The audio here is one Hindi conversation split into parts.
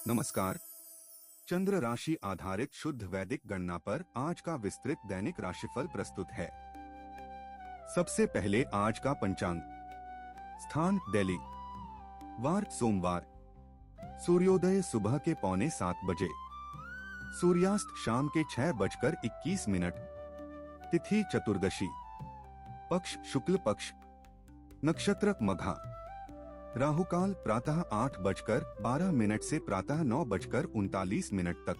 नमस्कार। चंद्र राशि आधारित शुद्ध वैदिक गणना पर आज का विस्तृत दैनिक राशिफल प्रस्तुत है। सबसे पहले आज का पंचांग। स्थान दिल्ली। वार सोमवार। सूर्योदय सुबह के 6:45 बजे। सूर्यास्त शाम के 6:21। तिथि चतुर्दशी। पक्ष शुक्ल पक्ष। नक्षत्र मघा। राहुकाल प्रातः 8:12 से प्रातः 9:39 तक।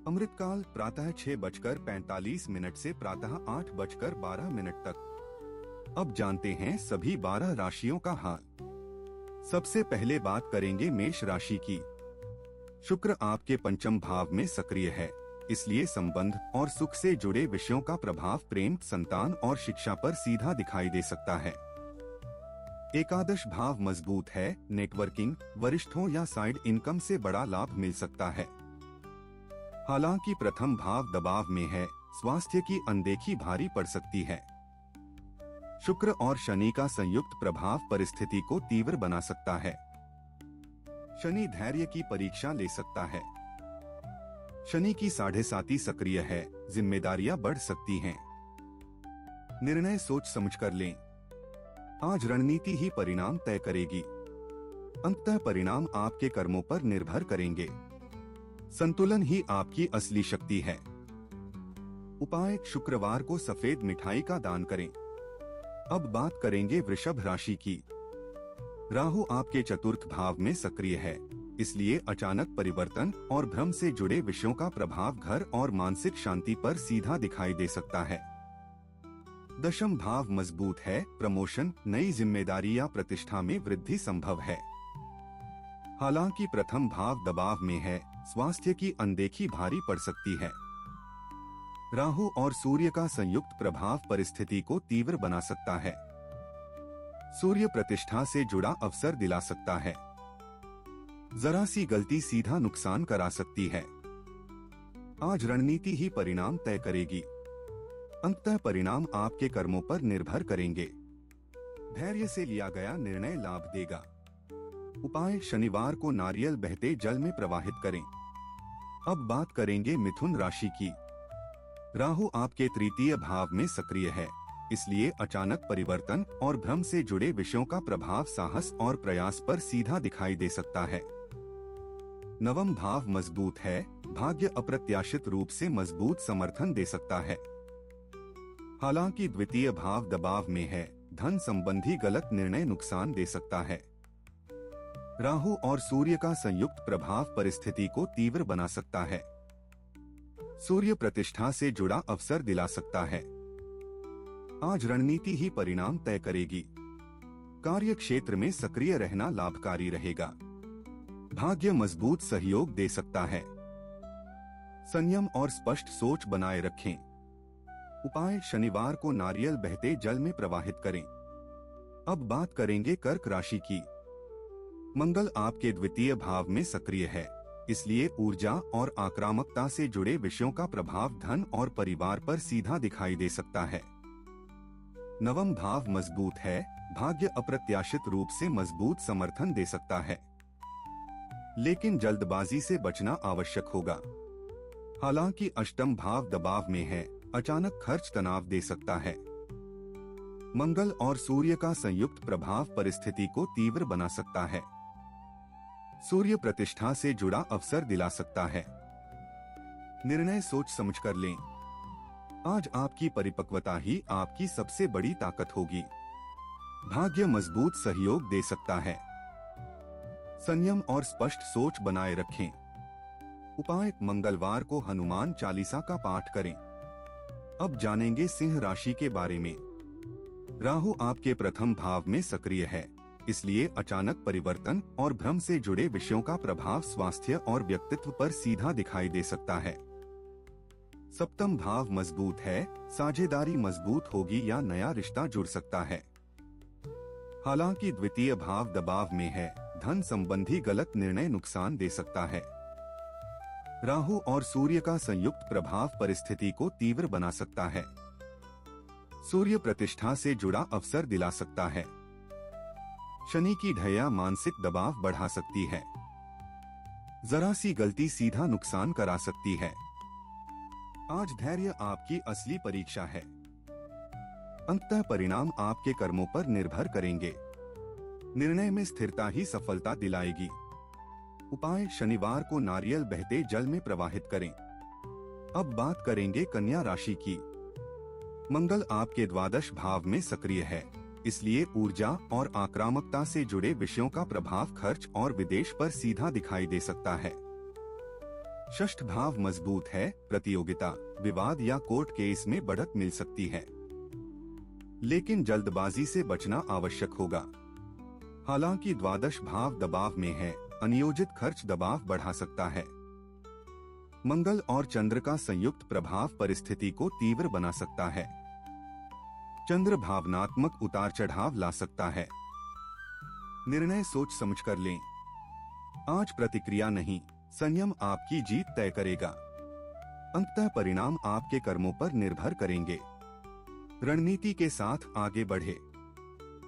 अमृतकाल प्रातः 6:45 से प्रातः 8:12 तक। अब जानते हैं सभी 12 राशियों का हाल। सबसे पहले बात करेंगे मेष राशि की। शुक्र आपके पंचम भाव में सक्रिय है, इसलिए संबंध और सुख से जुड़े विषयों का प्रभाव प्रेम, संतान और शिक्षा पर सीधा दिखाई दे सकता है। एकादश भाव मजबूत है, नेटवर्किंग, वरिष्ठों या साइड इनकम से बड़ा लाभ मिल सकता है। हालांकि प्रथम भाव दबाव में है, स्वास्थ्य की अनदेखी भारी पड़ सकती है। शुक्र और शनि का संयुक्त प्रभाव परिस्थिति को तीव्र बना सकता है। शनि धैर्य की परीक्षा ले सकता है। शनि की 7.5 सक्रिय है, जिम्मेदारियां बढ़ सकती हैं। निर्णय सोच समझकर लें। आज रणनीति ही परिणाम तय करेगी। अंततः परिणाम आपके कर्मों पर निर्भर करेंगे। संतुलन ही आपकी असली शक्ति है। उपाय, शुक्रवार को सफेद मिठाई का दान करें। अब बात करेंगे वृषभ राशि की। राहु आपके चतुर्थ भाव में सक्रिय है, इसलिए अचानक परिवर्तन और भ्रम से जुड़े विषयों का प्रभाव घर और मानसिक शांति पर सीधा दिखाई दे सकता है। दशम भाव मजबूत है, प्रमोशन, नई जिम्मेदारी या प्रतिष्ठा में वृद्धि संभव है। हालांकि प्रथम भाव दबाव में है, स्वास्थ्य की अनदेखी भारी पड़ सकती है। राहु और सूर्य का संयुक्त प्रभाव परिस्थिति को तीव्र बना सकता है। सूर्य प्रतिष्ठा से जुड़ा अवसर दिला सकता है। जरा सी गलती सीधा नुकसान करा सकती है। आज रणनीति ही परिणाम तय करेगी। अंततः परिणाम आपके कर्मों पर निर्भर करेंगे। धैर्य से लिया गया निर्णय लाभ देगा। उपाय, शनिवार को नारियल बहते जल में प्रवाहित करें। अब बात करेंगे मिथुन राशि की। राहु आपके तृतीय भाव में सक्रिय है, इसलिए अचानक परिवर्तन और भ्रम से जुड़े विषयों का प्रभाव साहस और प्रयास पर सीधा दिखाई दे सकता है। नवम भाव मजबूत है, भाग्य अप्रत्याशित रूप से मजबूत समर्थन दे सकता है। हालांकि द्वितीय भाव दबाव में है, धन संबंधी गलत निर्णय नुकसान दे सकता है। राहु और सूर्य का संयुक्त प्रभाव परिस्थिति को तीव्र बना सकता है। सूर्य प्रतिष्ठा से जुड़ा अवसर दिला सकता है। आज रणनीति ही परिणाम तय करेगी। कार्य क्षेत्र में सक्रिय रहना लाभकारी रहेगा। भाग्य मजबूत सहयोग दे सकता है। संयम और स्पष्ट सोच बनाए रखें। उपाय, शनिवार को नारियल बहते जल में प्रवाहित करें। अब बात करेंगे कर्क राशि की। मंगल आपके द्वितीय भाव में सक्रिय है, इसलिए ऊर्जा और आक्रामकता से जुड़े विषयों का प्रभाव धन और परिवार पर सीधा दिखाई दे सकता है। नवम भाव मजबूत है, भाग्य अप्रत्याशित रूप से मजबूत समर्थन दे सकता है। लेकिन जल्दबाजी से बचना आवश्यक होगा। हालांकि अष्टम भाव दबाव में है, अचानक खर्च तनाव दे सकता है। मंगल और सूर्य का संयुक्त प्रभाव परिस्थिति को तीव्र बना सकता है। सूर्य प्रतिष्ठा से जुड़ा अवसर दिला सकता है। निर्णय सोच समझकर लें। आज आपकी परिपक्वता ही आपकी सबसे बड़ी ताकत होगी। भाग्य मजबूत सहयोग दे सकता है। संयम और स्पष्ट सोच बनाए रखें। उपाय, मंगलवार को हनुमान चालीसा का पाठ करें। अब जानेंगे सिंह राशि के बारे में। राहु आपके प्रथम भाव में सक्रिय है, इसलिए अचानक परिवर्तन और भ्रम से जुड़े विषयों का प्रभाव स्वास्थ्य और व्यक्तित्व पर सीधा दिखाई दे सकता है। सप्तम भाव मजबूत है, साझेदारी मजबूत होगी या नया रिश्ता जुड़ सकता है। हालांकि द्वितीय भाव दबाव में है, धन संबंधी गलत निर्णय नुकसान दे सकता है। राहु और सूर्य का संयुक्त प्रभाव परिस्थिति को तीव्र बना सकता है। सूर्य प्रतिष्ठा से जुड़ा अवसर दिला सकता है। शनि की ढैया मानसिक दबाव बढ़ा सकती है। जरा सी गलती सीधा नुकसान करा सकती है। आज धैर्य आपकी असली परीक्षा है। अंततः परिणाम आपके कर्मों पर निर्भर करेंगे। निर्णय में स्थिरता ही सफलता दिलाएगी। उपाय: शनिवार को नारियल बहते जल में प्रवाहित करें। अब बात करेंगे कन्या राशि की। मंगल आपके द्वादश भाव में सक्रिय है, इसलिए ऊर्जा और आक्रामकता से जुड़े विषयों का प्रभाव खर्च और विदेश पर सीधा दिखाई दे सकता है। षष्ठ भाव मजबूत है, प्रतियोगिता, विवाद या कोर्ट केस में बढ़त मिल सकती है, लेकिन जल्दबाजी से बचना आवश्यक होगा। हालांकि द्वादश भाव दबाव में है, अनियोजित खर्च दबाव बढ़ा सकता है। मंगल और चंद्र का संयुक्त प्रभाव परिस्थिति को तीव्र बना सकता है। चंद्र भावनात्मक उतार चढ़ाव ला सकता है। निर्णय सोच समझकर लें। आज प्रतिक्रिया नहीं, संयम आपकी जीत तय करेगा। अंततः परिणाम आपके कर्मों पर निर्भर करेंगे। रणनीति के साथ आगे बढ़े।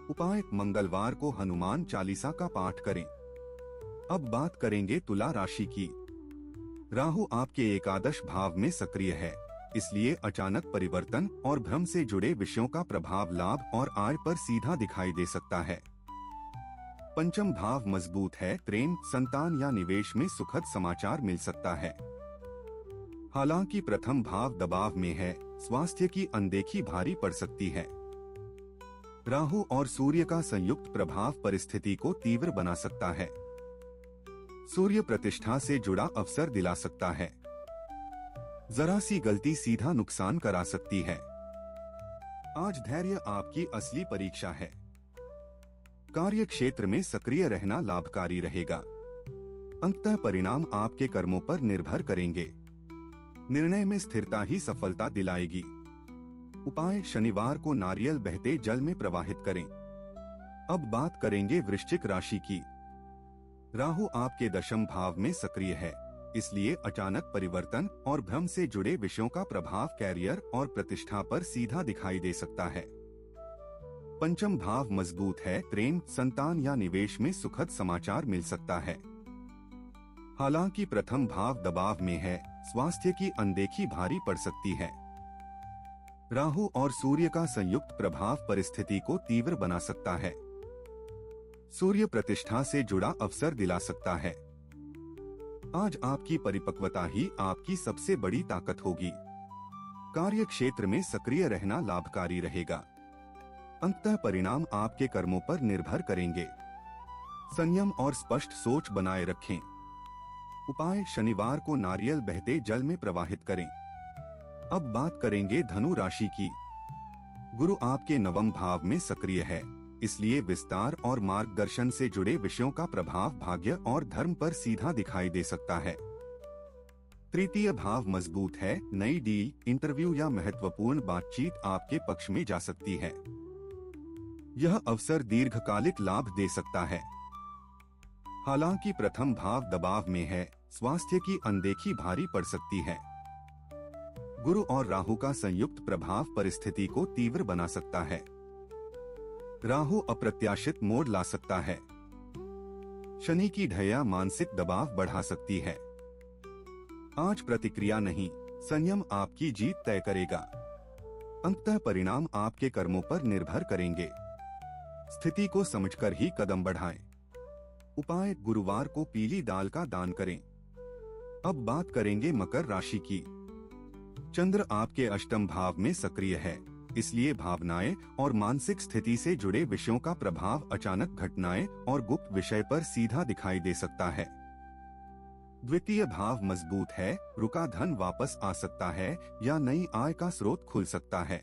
उपाय: मंगलवार को हनुमान चालीसा का पाठ करें। अब बात करेंगे तुला राशि की। राहु आपके एकादश भाव में सक्रिय है, इसलिए अचानक परिवर्तन और भ्रम से जुड़े विषयों का प्रभाव लाभ और आय पर सीधा दिखाई दे सकता है। पंचम भाव मजबूत है, प्रेम, संतान या निवेश में सुखद समाचार मिल सकता है। हालांकि प्रथम भाव दबाव में है, स्वास्थ्य की अनदेखी भारी पड़ सकती है। राहु और सूर्य का संयुक्त प्रभाव परिस्थिति को तीव्र बना सकता है। सूर्य प्रतिष्ठा से जुड़ा अवसर दिला सकता है। जरा सी गलती सीधा नुकसान करा सकती है। आज धैर्य आपकी असली परीक्षा है। कार्य क्षेत्र में सक्रिय रहना लाभकारी रहेगा। अंततः परिणाम आपके कर्मों पर निर्भर करेंगे। निर्णय में स्थिरता ही सफलता दिलाएगी। उपाय: शनिवार को नारियल बहते जल में प्रवाहित करें। अब बात करेंगे वृश्चिक राशि की। राहु आपके दशम भाव में सक्रिय है, इसलिए अचानक परिवर्तन और भ्रम से जुड़े विषयों का प्रभाव कैरियर और प्रतिष्ठा पर सीधा दिखाई दे सकता है। पंचम भाव मजबूत है, प्रेम, संतान या निवेश में सुखद समाचार मिल सकता है। हालांकि प्रथम भाव दबाव में है, स्वास्थ्य की अनदेखी भारी पड़ सकती है। राहु और सूर्य का संयुक्त प्रभाव परिस्थिति को तीव्र बना सकता है। सूर्य प्रतिष्ठा से जुड़ा अवसर दिला सकता है। आज आपकी परिपक्वता ही आपकी सबसे बड़ी ताकत होगी। कार्य क्षेत्र में सक्रिय रहना लाभकारी रहेगा। अंततः परिणाम आपके कर्मों पर निर्भर करेंगे। संयम और स्पष्ट सोच बनाए रखें। उपाय: शनिवार को नारियल बहते जल में प्रवाहित करें। अब बात करेंगे धनु राशि की। गुरु आपके नवम भाव में सक्रिय है, इसलिए विस्तार और मार्गदर्शन से जुड़े विषयों का प्रभाव भाग्य और धर्म पर सीधा दिखाई दे सकता है। तृतीय भाव मजबूत है, नई डील, इंटरव्यू या महत्वपूर्ण बातचीत आपके पक्ष में जा सकती है। यह अवसर दीर्घकालिक लाभ दे सकता है। हालांकि प्रथम भाव दबाव में है, स्वास्थ्य की अनदेखी भारी पड़ सकती है। गुरु और राहु का संयुक्त प्रभाव परिस्थिति को तीव्र बना सकता है। राहु अप्रत्याशित मोड़ ला सकता है। शनि की ढैया मानसिक दबाव बढ़ा सकती है। आज प्रतिक्रिया नहीं, संयम आपकी जीत तय करेगा। अंततः परिणाम आपके कर्मों पर निर्भर करेंगे। स्थिति को समझकर ही कदम बढ़ाएं। उपाय: गुरुवार को पीली दाल का दान करें। अब बात करेंगे मकर राशि की। चंद्र आपके अष्टम भाव में सक्रिय है, इसलिए भावनाएं और मानसिक स्थिति से जुड़े विषयों का प्रभाव अचानक घटनाएं और गुप्त विषय पर सीधा दिखाई दे सकता है। द्वितीय भाव मजबूत है, रुका धन वापस आ सकता है या नई आय का स्रोत खुल सकता है।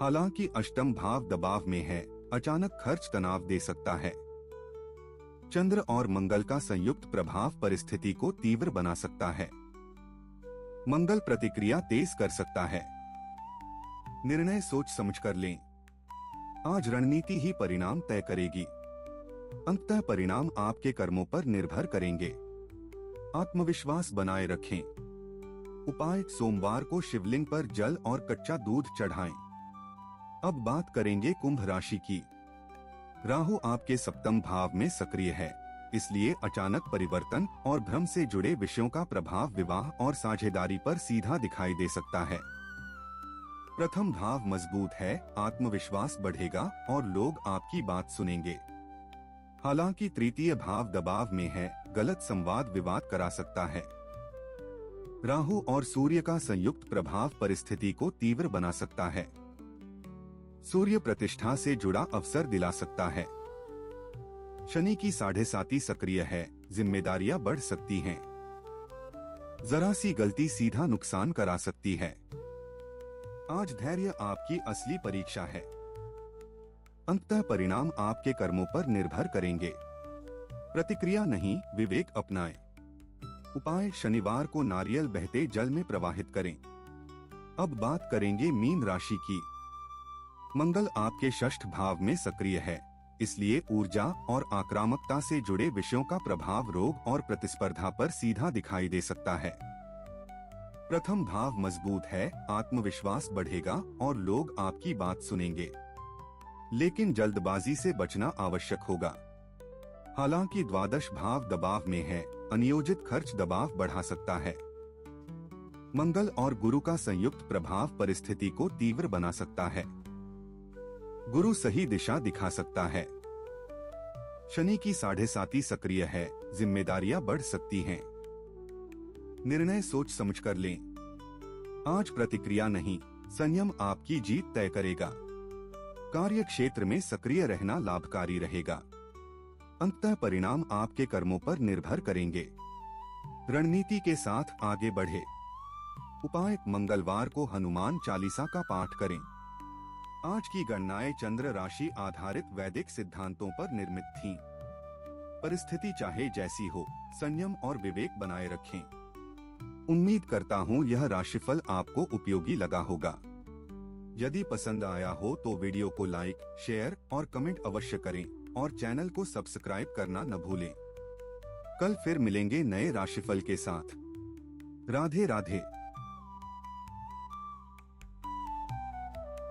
हालांकि अष्टम भाव दबाव में है, अचानक खर्च तनाव दे सकता है। चंद्र और मंगल का संयुक्त प्रभाव परिस्थिति को तीव्र बना सकता है। मंगल प्रतिक्रिया तेज कर सकता है। निर्णय सोच समझकर लें। आज रणनीति ही परिणाम तय करेगी। अंततः परिणाम आपके कर्मों पर निर्भर करेंगे। आत्मविश्वास बनाए रखें। उपाय: सोमवार को शिवलिंग पर जल और कच्चा दूध चढ़ाएं। अब बात करेंगे कुंभ राशि की। राहु आपके सप्तम भाव में सक्रिय है, इसलिए अचानक परिवर्तन और भ्रम से जुड़े विषयों का प्रभाव विवाह और साझेदारी पर सीधा दिखाई दे सकता है। प्रथम भाव मजबूत है, आत्मविश्वास बढ़ेगा और लोग आपकी बात सुनेंगे। हालांकि तृतीय भाव दबाव में है, गलत संवाद विवाद करा सकता है। राहु और सूर्य का संयुक्त प्रभाव परिस्थिति को तीव्र बना सकता है। सूर्य प्रतिष्ठा से जुड़ा अवसर दिला सकता है। शनि की 7.5 सक्रिय है, जिम्मेदारियां बढ़ सकती हैं। जरा सी गलती सीधा नुकसान करा सकती है। आज धैर्य आपकी असली परीक्षा है। अंततः परिणाम आपके कर्मों पर निर्भर करेंगे। प्रतिक्रिया नहीं, विवेक अपनाएं। उपाय: शनिवार को नारियल बहते जल में प्रवाहित करें। अब बात करेंगे मीन राशि की। मंगल आपके षष्ठ भाव में सक्रिय है, इसलिए ऊर्जा और आक्रामकता से जुड़े विषयों का प्रभाव रोग और प्रतिस्पर्धा पर सीधा दिखाई दे सकता है। प्रथम भाव मजबूत है, आत्मविश्वास बढ़ेगा और लोग आपकी बात सुनेंगे। लेकिन जल्दबाजी से बचना आवश्यक होगा। हालांकि द्वादश भाव दबाव में है, अनियोजित खर्च दबाव बढ़ा सकता है। मंगल और गुरु का संयुक्त प्रभाव परिस्थिति को तीव्र बना सकता है। गुरु सही दिशा दिखा सकता है। शनि की 7.5 सक्रिय है, जिम्मेदारियां बढ़ सकती हैं। निर्णय सोच समझकर लें। आज प्रतिक्रिया नहीं, संयम आपकी जीत तय करेगा। कार्य क्षेत्र में सक्रिय रहना लाभकारी रहेगा। अंततः परिणाम आपके कर्मों पर निर्भर करेंगे। रणनीति के साथ आगे बढ़े। उपाय: मंगलवार को हनुमान चालीसा का पाठ करें। आज की गणनाएं चंद्र राशि आधारित वैदिक सिद्धांतों पर निर्मित थीं। परिस्थिति चाहे जैसी हो, संयम और विवेक बनाए रखें। उम्मीद करता हूँ यह राशिफल आपको उपयोगी लगा होगा। यदि पसंद आया हो तो वीडियो को लाइक, शेयर और कमेंट अवश्य करें और चैनल को सब्सक्राइब करना न भूलें। कल फिर मिलेंगे नए राशिफल के साथ। राधे राधे।